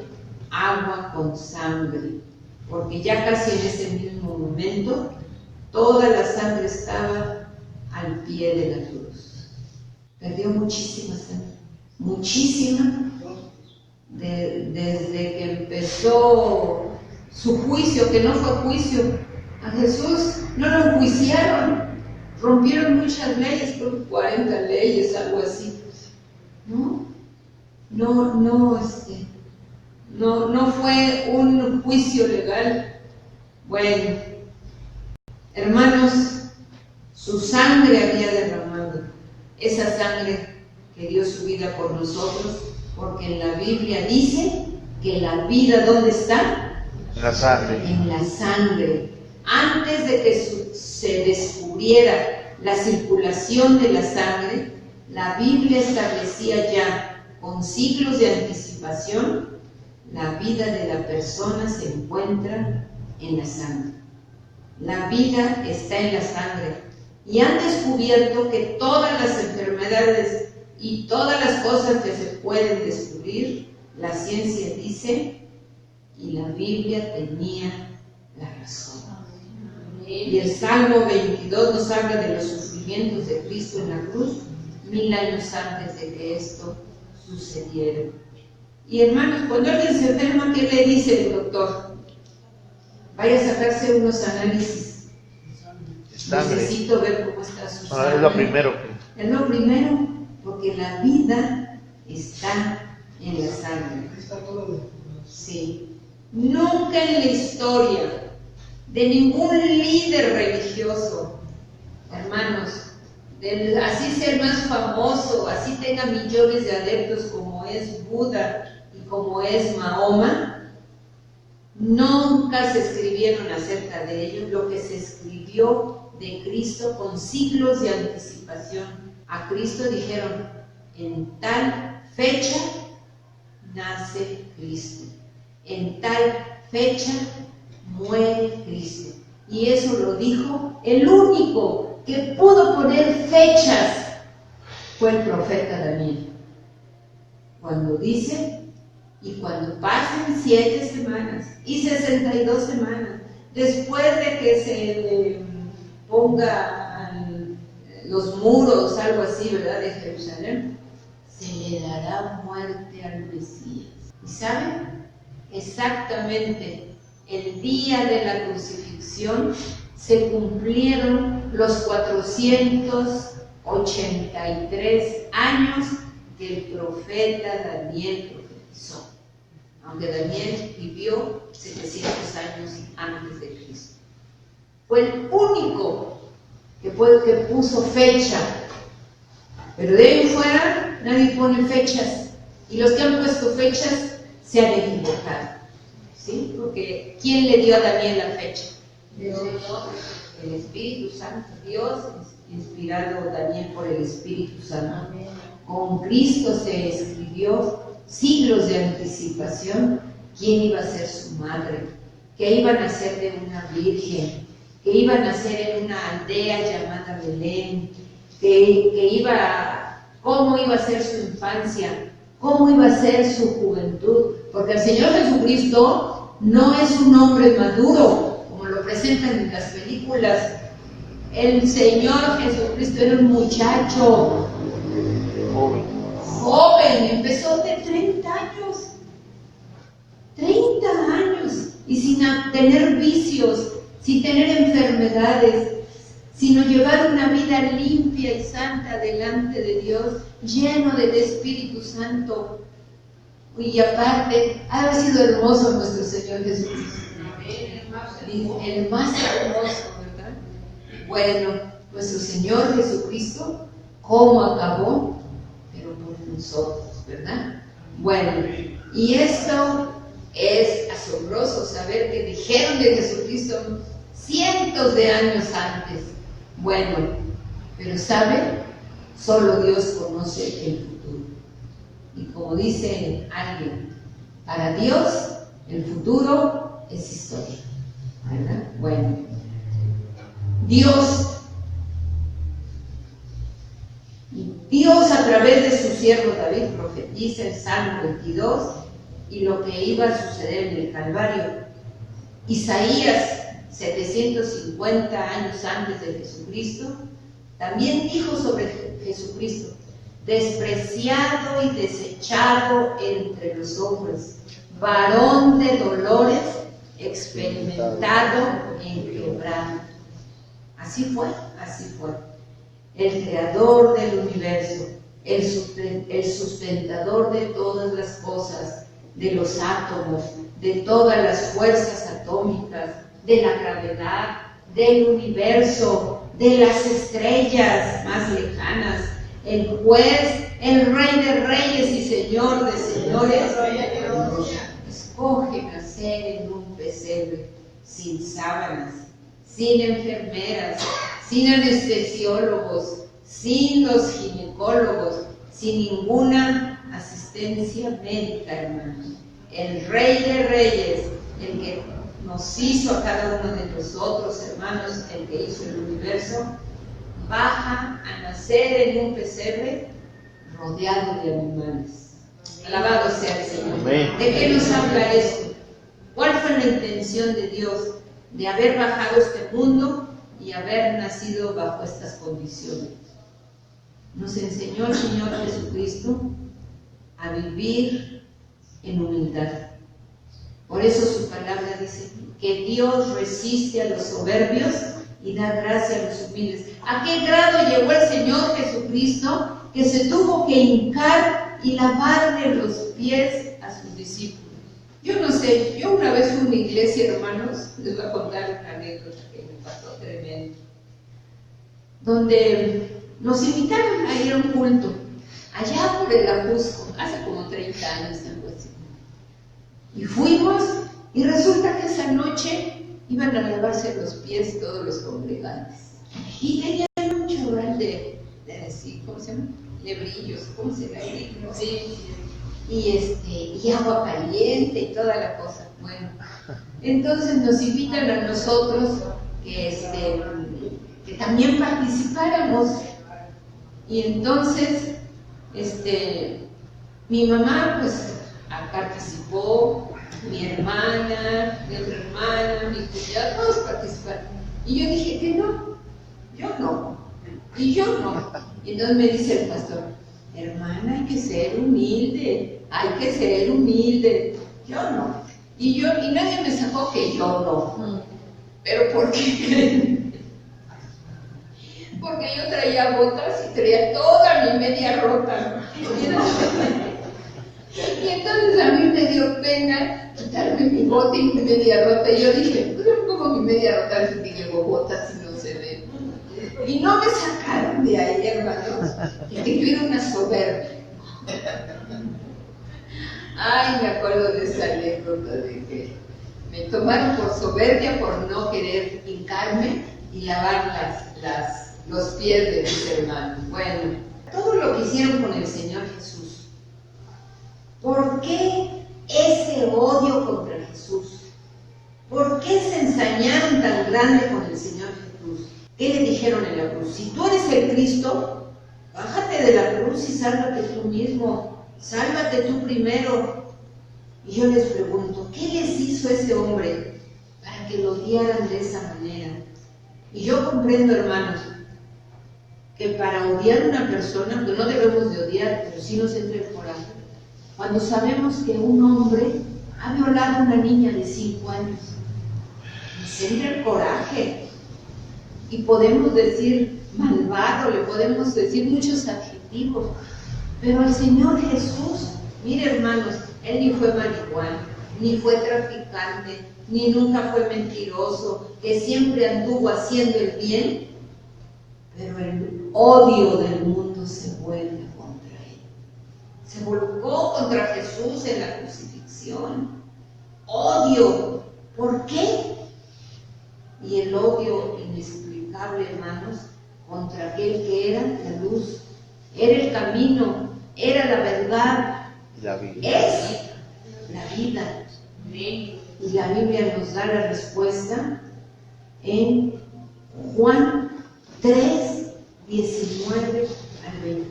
agua con sangre, porque ya casi en ese mismo momento toda la sangre estaba al pie de la cruz. Perdió muchísima sangre, muchísima, desde que empezó su juicio, que no fue juicio. A Jesús no lo enjuiciaron, rompieron muchas leyes, creo que 40 leyes, algo así. No fue un juicio legal. Bueno, hermanos, su sangre había derramado, esa sangre que dio su vida por nosotros, porque en la Biblia dice que la vida, ¿dónde está? La sangre. En la sangre. Antes de que se descubriera la circulación de la sangre, la Biblia establecía ya, con siglos de anticipación, la vida de la persona se encuentra en la sangre. La vida está en la sangre. Y han descubierto que todas las enfermedades y todas las cosas que se pueden descubrir, la ciencia dice, y la Biblia tenía la razón. Y el Salmo 22 nos habla de los sufrimientos de Cristo en la cruz, 1000 años antes de que esto sucediera. Y hermanos, cuando alguien se enferma, ¿qué le dice el doctor? Vaya a sacarse unos análisis. Necesito ver cómo está su sangre. Es lo primero. Es lo primero, porque la vida está en la sangre. Sí. Nunca en la historia de ningún líder religioso, hermanos, así sea el más famoso, así tenga millones de adeptos como es Buda y como es Mahoma, nunca se escribieron acerca de ellos lo que se escribió de Cristo con siglos de anticipación. A Cristo dijeron, en tal fecha nace Cristo, en tal fecha muere Cristo. Y eso lo dijo el único que pudo poner fechas, fue el profeta Daniel. Cuando dice, y cuando pasen 7 semanas y 62 semanas, después de que se le ponga los muros, algo así, ¿verdad?, de Jerusalén, se le dará muerte al Mesías. ¿Y saben? Exactamente el día de la crucifixión se cumplieron los 483 años que el profeta Daniel profetizó, aunque Daniel vivió 700 años antes de Cristo. Fue el único que puso fecha, pero de ahí en fuera nadie pone fechas, y los que han puesto fechas se han equivocado, ¿sí? Porque ¿quién le dio a Daniel la fecha? Dios. El Espíritu Santo. Dios inspirado Daniel por el Espíritu Santo. Amén. Con Cristo se escribió siglos de anticipación quién iba a ser su madre, que iba a nacer de una virgen, que iba a nacer en una aldea llamada Belén, cómo iba a ser su infancia, cómo iba a ser su juventud, porque el Señor Jesucristo no es un hombre maduro, como lo presentan en las películas. El Señor Jesucristo era un muchacho, joven, empezó de 30 años, y sin tener vicios, sin tener enfermedades, sino llevar una vida limpia y santa delante de Dios, lleno del Espíritu Santo. Y aparte, ha sido hermoso nuestro Señor Jesucristo. El más hermoso, ¿verdad? Bueno, nuestro Señor Jesucristo, ¿cómo acabó? Pero por nosotros, ¿verdad? Bueno, y esto es asombroso saber que dijeron de Jesucristo cientos de años antes. Bueno, pero ¿saben? Solo Dios conoce el futuro. Y como dice alguien, para Dios el futuro es historia, ¿verdad? Bueno, Dios a través de su siervo David profetiza en Salmo 22 y lo que iba a suceder en el Calvario. Isaías, 750 años antes de Jesucristo, también dijo sobre Jesucristo: despreciado y desechado entre los hombres, varón de dolores, experimentado en quebranto. Así fue, así fue. El creador del universo, el sustentador de todas las cosas, de los átomos, de todas las fuerzas atómicas, de la gravedad, del universo, de las estrellas más lejanas, el juez, el rey de reyes y señor de señores, escoge nacer en un pesebre, sin sábanas, sin enfermeras, sin anestesiólogos, sin los ginecólogos, sin ninguna asistencia médica, hermanos. El Rey de Reyes, el que nos hizo a cada uno de nosotros, hermanos, el que hizo el universo, baja a nacer en un pesebre rodeado de animales. Alabado sea el Señor. ¿De qué nos habla esto? ¿Cuál fue la intención de Dios de haber bajado a este mundo y haber nacido bajo estas condiciones? Nos enseñó el Señor Jesucristo a vivir en humildad. Por eso su palabra dice que Dios resiste a los soberbios y da gracia a los humildes. ¿A qué grado llegó el Señor Jesucristo que se tuvo que hincar y lavarle los pies a sus discípulos? Yo no sé, yo una vez fui a una iglesia, hermanos, les voy a contar una anécdota que me pasó tremendo, donde nos invitaron a ir a un culto, allá por el Ajusco, hace como 30 años, algo así. Y fuimos, y resulta que esa noche iban a lavarse los pies todos los congregantes. Y tenían un chorral de ¿cómo se llama? Lebrillos, ¿cómo se llama? Sí. Y agua caliente y toda la cosa. Bueno, entonces nos invitan a nosotros que también participáramos. Y entonces, mi mamá pues participó, mi hermana, mi otra hermana, mi cuñada, todos participaron. Y yo dije que no, yo no, y yo no. Y entonces me dice el pastor: hermana, hay que ser humilde, hay que ser humilde. Yo no. Y nadie me sacó que yo no. ¿Pero por qué creen? Porque yo traía botas y traía toda mi media rota. Y entonces a mí me dio pena quitarme mi bota y mi media rota. Y yo dije, pues yo pongo mi media rota si llevo botas y no se ve. Y no me sacaron de ahí, hermanos, que yo era una soberbia. Ay, me acuerdo de esa anécdota de que me tomaron por soberbia por no querer hincarme y lavar los pies de mis hermanos. Bueno, todo lo que hicieron con el Señor Jesús. ¿Por qué ese odio contra Jesús? ¿Por qué se ensañaron tan grande con el Señor Jesús? ¿Qué le dijeron en la cruz? Si tú eres el Cristo, bájate de la cruz y sálvate tú mismo. Sálvate tú primero. Y yo les pregunto, ¿qué les hizo ese hombre para que lo odiaran de esa manera? Y yo comprendo, hermanos, que para odiar a una persona, que no debemos de odiar, pero sí nos entra el coraje, cuando sabemos que un hombre ha violado a una niña de 5 años, nos entra el coraje. Y podemos decir malvado, le podemos decir muchos adjetivos, pero al Señor Jesús, mire hermanos, Él ni fue marihuana, ni fue traficante, ni nunca fue mentiroso, que siempre anduvo haciendo el bien, pero el odio del mundo se vuelve contra él. Se volcó contra Jesús en la crucifixión. Odio. ¿Por qué? Y el odio inexplicable, hermanos, contra aquel que era la luz, era el camino, era la verdad, es la vida. Y la Biblia nos da la respuesta en Juan 3, 19 al 21.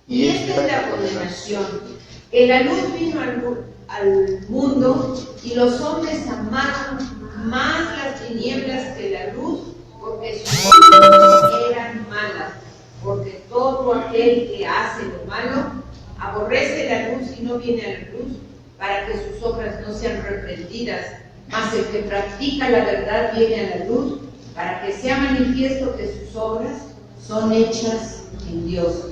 Y esta es la condenación, que la luz vino al mundo y los hombres amaron más las tinieblas que la luz, porque sus obras eran malas. Porque todo aquel que hace lo malo aborrece la luz y no viene a la luz, para que sus obras no sean reprendidas. Mas el que practica la verdad viene a la luz, para que sea manifiesto que sus obras son hechas en Dios.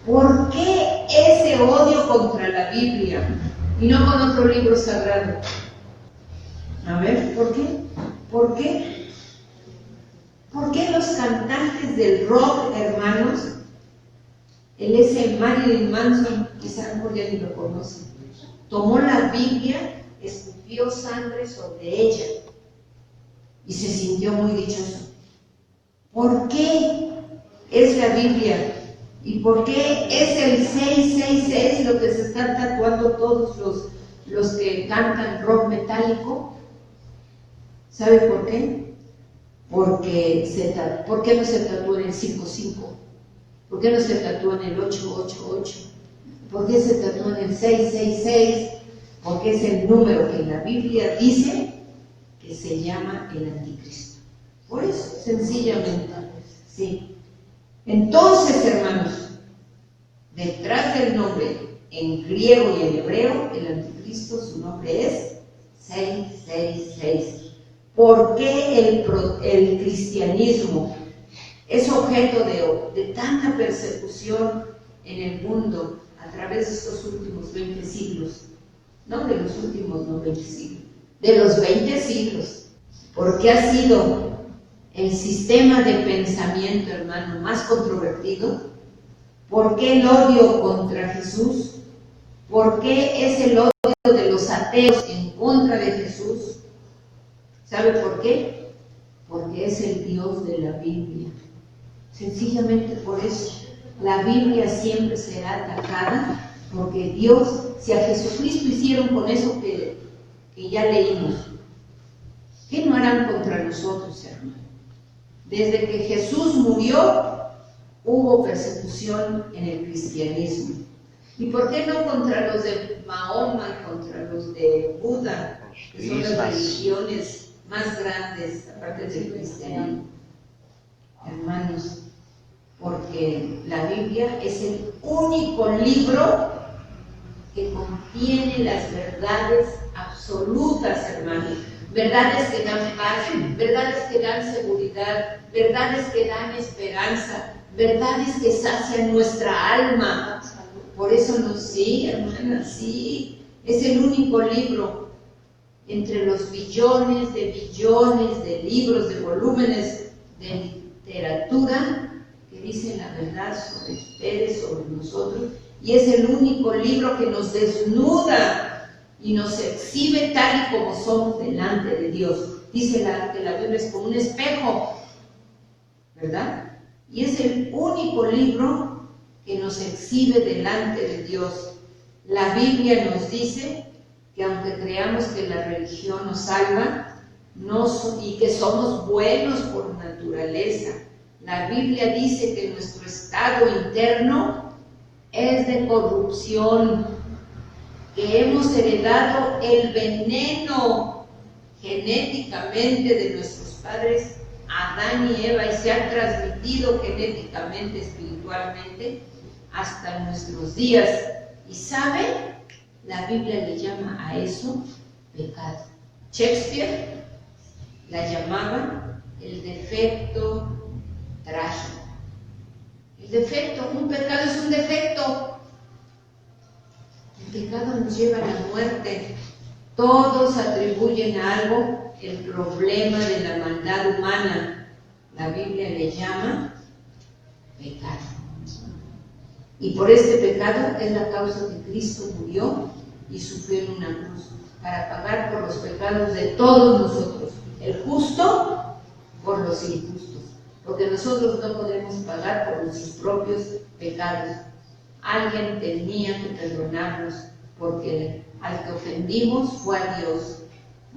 ¿Por qué ese odio contra la Biblia y no con otro libro sagrado? A ver, ¿por qué? ¿Por qué? ¿Por qué los cantantes del rock, hermanos, ese Marilyn Manson, quizá mejor ya ni lo conocen, tomó la Biblia, escupió sangre sobre ella y se sintió muy dichoso? ¿Por qué es la Biblia? ¿Y por qué es el 666 lo que se están tatuando todos los que cantan rock metálico? ¿Sabe por qué? Porque ¿por qué no se tatúan el 55? ¿Por qué no se tatúan el 888? ¿Por qué se tatúan el 666? Porque es el número que la Biblia dice que se llama el anticristo. Por eso, sencillamente, sí. Entonces, hermanos, detrás del nombre en griego y en hebreo, el anticristo, su nombre es 666. ¿Por qué el cristianismo es objeto de tanta persecución en el mundo a través de estos últimos 20 siglos? No de los últimos 90 siglos, de los 20 siglos. Porque ha sido el sistema de pensamiento, hermano, más controvertido. ¿Por qué el odio contra Jesús? ¿Por qué es el odio de los ateos en contra de Jesús? ¿Sabe por qué? Porque es el Dios de la Biblia. Sencillamente por eso. La Biblia siempre será atacada, porque Dios, si a Jesucristo hicieron con eso que ya leímos, ¿qué no harán contra nosotros, hermano? Desde que Jesús murió, hubo persecución en el cristianismo. ¿Y por qué no contra los de Mahoma, contra los de Buda, que son las religiones más grandes, aparte del cristianismo? Hermanos, porque la Biblia es el único libro que contiene las verdades absolutas, hermanos. Verdades que dan paz, verdades que dan seguridad, verdades que dan esperanza, verdades que sacian nuestra alma. Por eso sí, hermanas, sí, es el único libro entre los billones de libros, de volúmenes de literatura que dicen la verdad sobre ustedes, sobre nosotros, y es el único libro que nos desnuda y nos exhibe tal y como somos delante de Dios. Dice que la Biblia es como un espejo, ¿verdad? Y es el único libro que nos exhibe delante de Dios. La Biblia nos dice que aunque creamos que la religión nos salva y que somos buenos por naturaleza, la Biblia dice que nuestro estado interno es de corrupción, que hemos heredado el veneno genéticamente de nuestros padres Adán y Eva, y se ha transmitido genéticamente, espiritualmente, hasta nuestros días. ¿Y sabe? La Biblia le llama a eso pecado. Shakespeare la llamaba el defecto trágico. El defecto, un pecado es un defecto. El pecado nos lleva a la muerte. Todos atribuyen a algo el problema de la maldad humana. La Biblia le llama pecado. Y por este pecado es la causa que Cristo murió y sufrió en una cruz, para pagar por los pecados de todos nosotros, el justo por los injustos, porque nosotros no podemos pagar por nuestros propios pecados. Alguien tenía que perdonarnos, porque al que ofendimos fue a Dios.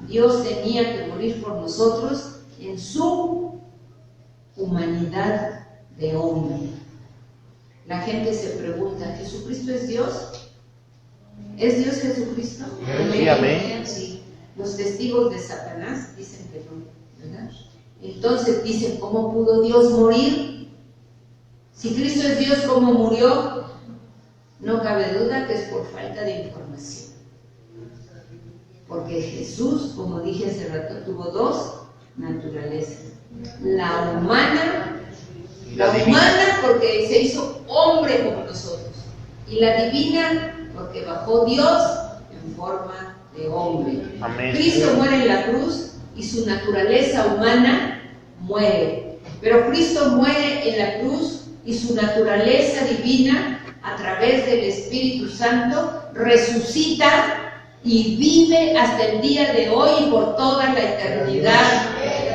Dios tenía que morir por nosotros en su humanidad de hombre. La gente se pregunta, ¿Jesucristo es Dios? ¿Es Dios Jesucristo? Sí, amén. Sí. Los testigos de Satanás dicen que no, ¿verdad? Entonces dicen, ¿cómo pudo Dios morir? Si Cristo es Dios, ¿cómo murió? No cabe duda que es por falta de información. Porque Jesús, como dije hace rato, tuvo dos naturalezas. La humana porque se hizo hombre como nosotros. Y la divina porque bajó Dios en forma de hombre. Amén. Cristo muere en la cruz y su naturaleza humana muere. Pero Cristo muere en la cruz y su naturaleza divina, a través del Espíritu Santo, resucita y vive hasta el día de hoy y por toda la eternidad.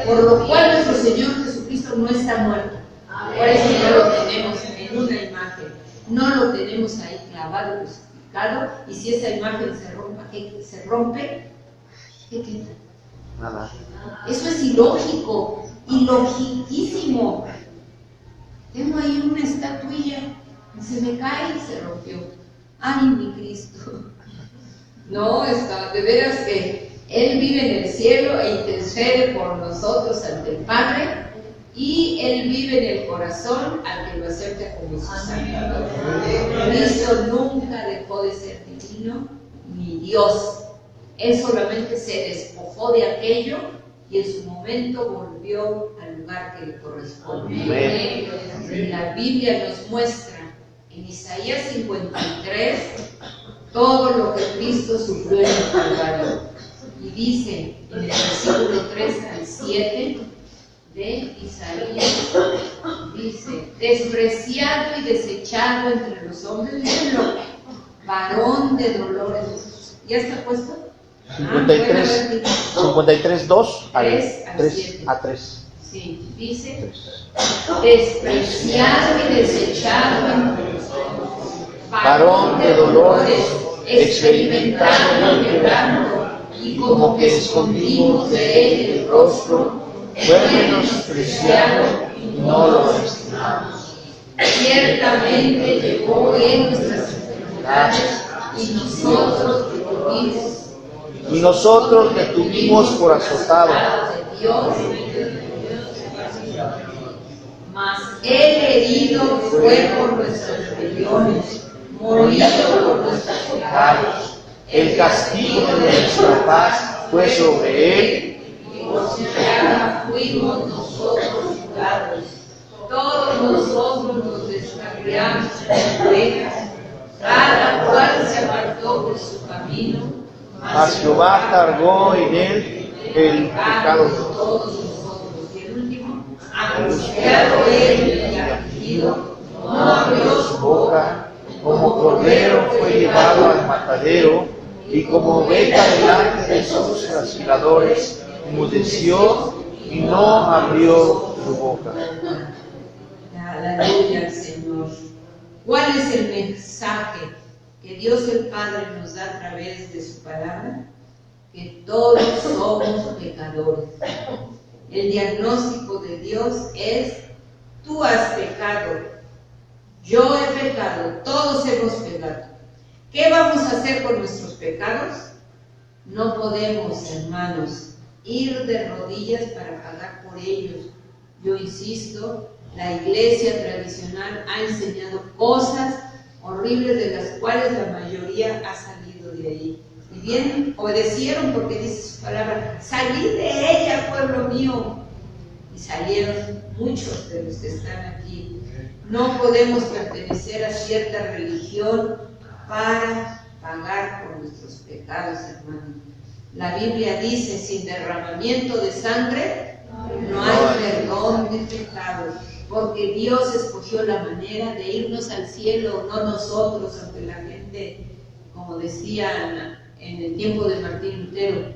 Por lo cual nuestro Señor Jesucristo no está muerto. Por eso no lo tenemos en una imagen. No lo tenemos ahí clavado, crucificado. Y si esa imagen se rompe, ¿qué queda? Nada. Eso es ilógico, ilogiquísimo. Tengo ahí una estatuilla, se me cae y se rompió. ¡Ay, mi Cristo! No, de veras que Él vive en el cielo e intercede por nosotros ante el Padre, y Él vive en el corazón al que lo acepta como su Salvador. Cristo nunca dejó de ser divino ni Dios. Él solamente se despojó de aquello y en su momento volvió al lugar que le corresponde. Y la Biblia nos muestra en Isaías 53 todo lo que Cristo sufrió en el Calvario. Y dice en el versículo 3 al 7 de Isaías, dice: despreciado y desechado entre los hombres, díganlo, varón de dolores. ¿Ya está puesto? 53, 2 a 3. Sí, dice: despreciado y desechado entre los hombres, varón de dolores, experimentado en quebranto, y como que escondimos de él el rostro, fue menospreciado y no lo estimamos. Ciertamente llevó él nuestras enfermedades y nosotros le tuvimos por azotado. Mas él herido fue por nuestras rebeliones, molido por nuestros pecados. El castigo de nuestra paz fue sobre él, y por su llaga fuimos nosotros curados. Todos nosotros nos descarriamos como ovejas, cada cual se apartó por su camino, mas Jehová cargó en él el pecado de todos nosotros. Y el último, angustiado él y afligido, no abrió su boca, como cordero fue llevado al matadero, y como oveja delante de sus trasquiladores, enmudeció y no abrió su boca. Aleluya al Señor. ¿Cuál es el mensaje que Dios el Padre nos da a través de su palabra? Que todos somos pecadores. El diagnóstico de Dios es: tú has pecado, yo he pecado, todos hemos pecado. ¿Qué vamos a hacer con nuestros pecados? No podemos, hermanos, ir de rodillas para pagar por ellos. Yo insisto, la iglesia tradicional ha enseñado cosas horribles de las cuales la mayoría ha salido de ahí. Y bien, obedecieron porque dice su palabra: salid de ella, pueblo mío. Y salieron muchos de los que están aquí. No podemos pertenecer a cierta religión para pagar por nuestros pecados, hermano. La Biblia dice, sin derramamiento de sangre no hay perdón de pecados, porque Dios escogió la manera de irnos al cielo, no nosotros, aunque la gente, como decían en el tiempo de Martín Lutero,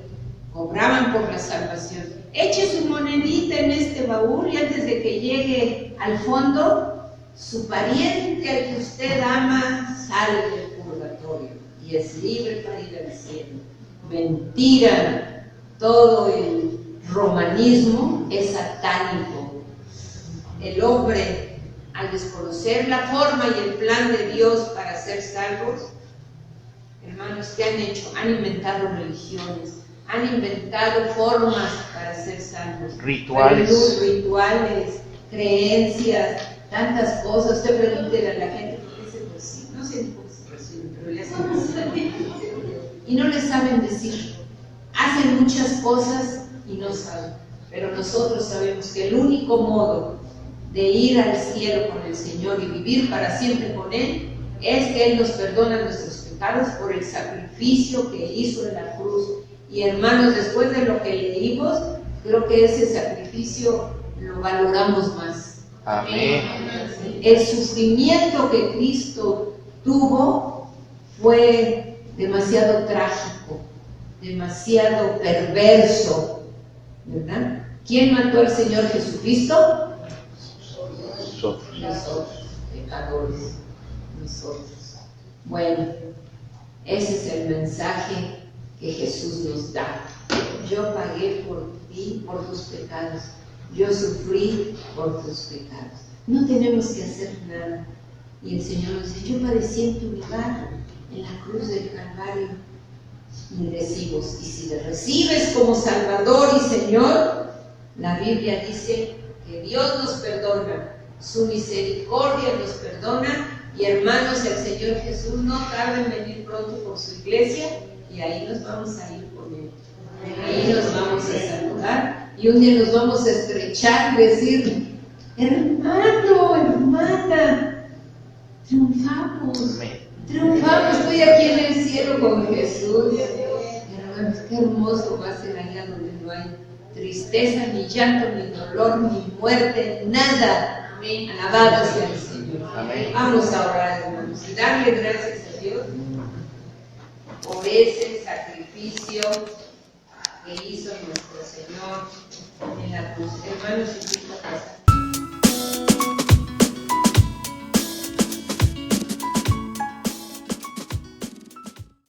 cobraban por la salvación. Eche su monedita en este baúl y antes de que llegue al fondo, su pariente al que usted ama sale del purgatorio y es libre para ir al cielo. Mentira, todo el romanismo es satánico. El hombre, al desconocer la forma y el plan de Dios para ser salvos, hermanos, ¿qué han hecho? Han inventado religiones, han inventado formas para ser salvos. Rituales, creencias, tantas cosas. Usted pregúntele a la gente por qué se recibe. No sé por qué se recibe, pero le hacen así. Y no le saben decir. Hacen muchas cosas y no saben. Pero nosotros sabemos que el único modo de ir al cielo con el Señor y vivir para siempre con Él es que Él nos perdona nuestros pecados por el sacrificio que hizo en la cruz. Y hermanos, después de lo que leímos, creo que ese sacrificio lo valoramos más. Amén. El sufrimiento que Cristo tuvo fue demasiado trágico, demasiado perverso, ¿verdad? ¿Quién mató al Señor Jesucristo? Nosotros, pecadores, nosotros. Bueno, ese es el mensaje que Jesús nos da. Yo pagué por ti, por tus pecados. Yo sufrí por tus pecados. No tenemos que hacer nada. Y el Señor nos dice, yo padecí en tu lugar, en la cruz del Calvario. Y recibos. Y si le recibes como Salvador y Señor, la Biblia dice que Dios nos perdona. Su misericordia nos perdona. Y hermanos, el Señor Jesús no tarda en venir pronto por su iglesia. Y ahí nos vamos a ir con Él. Ahí nos vamos a saludar. Y un día nos vamos a estrechar y decir, hermano, hermana, triunfamos. Triunfamos, estoy aquí en el cielo con Jesús. Hermanos, qué hermoso va a ser allá donde no hay tristeza, ni llanto, ni dolor, ni muerte, nada. Amén. Alabado sea el Señor. Amén. Vamos a orar, hermanos, y darle gracias a Dios por ese sacrificio que hizo nuestro Señor en la cruz. Hermanos, invito a pasar.